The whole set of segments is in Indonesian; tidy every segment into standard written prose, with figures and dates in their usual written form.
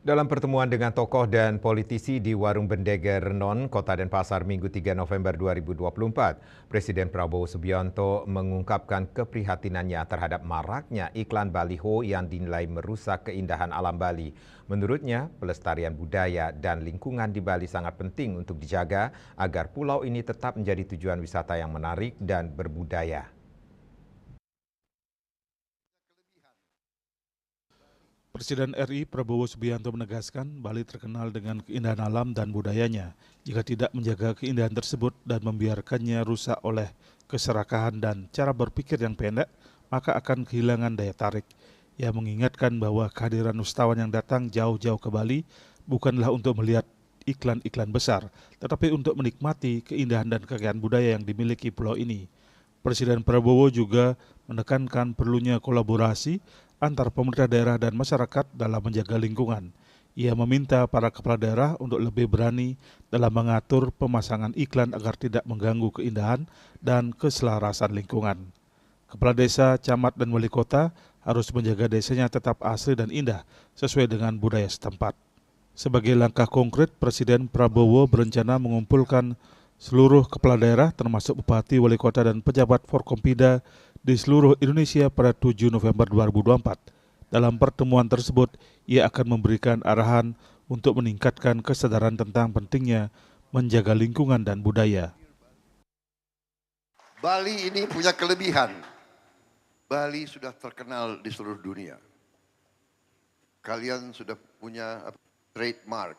Dalam pertemuan dengan tokoh dan politisi di Warung Bendeger Renon, Kota Denpasar Minggu 3 November 2024, Presiden Prabowo Subianto mengungkapkan keprihatinannya terhadap maraknya iklan baliho yang dinilai merusak keindahan alam Bali. Menurutnya, pelestarian budaya dan lingkungan di Bali sangat penting untuk dijaga agar pulau ini tetap menjadi tujuan wisata yang menarik dan berbudaya. Presiden RI Prabowo Subianto menegaskan Bali terkenal dengan keindahan alam dan budayanya. Jika tidak menjaga keindahan tersebut dan membiarkannya rusak oleh keserakahan dan cara berpikir yang pendek, maka akan kehilangan daya tarik. Ia mengingatkan bahwa kehadiran wisatawan yang datang jauh-jauh ke Bali bukanlah untuk melihat iklan-iklan besar, tetapi untuk menikmati keindahan dan kekayaan budaya yang dimiliki pulau ini. Presiden Prabowo juga menekankan perlunya kolaborasi antar pemerintah daerah dan masyarakat dalam menjaga lingkungan. Ia meminta para kepala daerah untuk lebih berani dalam mengatur pemasangan iklan agar tidak mengganggu keindahan dan keselarasan lingkungan. Kepala desa, camat, dan wali kota harus menjaga desanya tetap asri dan indah sesuai dengan budaya setempat. Sebagai langkah konkret, Presiden Prabowo berencana mengumpulkan seluruh kepala daerah termasuk bupati, wali kota, dan pejabat Forkompida di seluruh Indonesia pada 7 November 2024. Dalam pertemuan tersebut, ia akan memberikan arahan untuk meningkatkan kesadaran tentang pentingnya menjaga lingkungan dan budaya. Bali ini punya kelebihan. Bali sudah terkenal di seluruh dunia. Kalian sudah punya trademark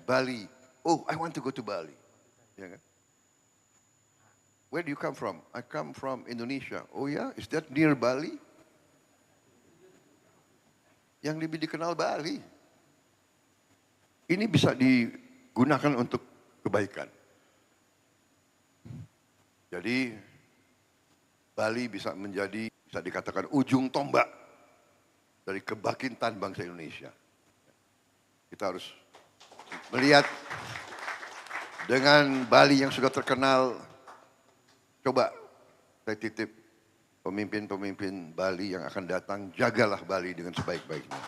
Bali. Oh, I want to go to Bali. Ya kan? Where do you come from? I come from Indonesia. Oh ya, is that near Bali? Yang lebih dikenal Bali. Ini bisa digunakan untuk kebaikan. Jadi Bali bisa dikatakan ujung tombak dari kebangkitan bangsa Indonesia. Kita harus melihat dengan Bali yang sudah terkenal. Coba saya titip pemimpin-pemimpin Bali yang akan datang, jagalah Bali dengan sebaik-baiknya.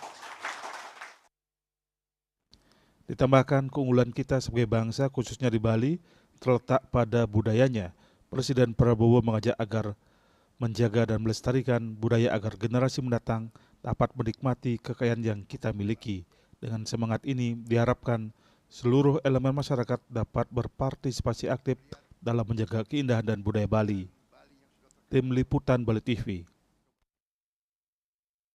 Ditambahkan keunggulan kita sebagai bangsa khususnya di Bali terletak pada budayanya. Presiden Prabowo mengajak agar menjaga dan melestarikan budaya agar generasi mendatang dapat menikmati kekayaan yang kita miliki. Dengan semangat ini diharapkan seluruh elemen masyarakat dapat berpartisipasi aktif dalam menjaga keindahan dan budaya Bali. Tim Liputan Bali TV.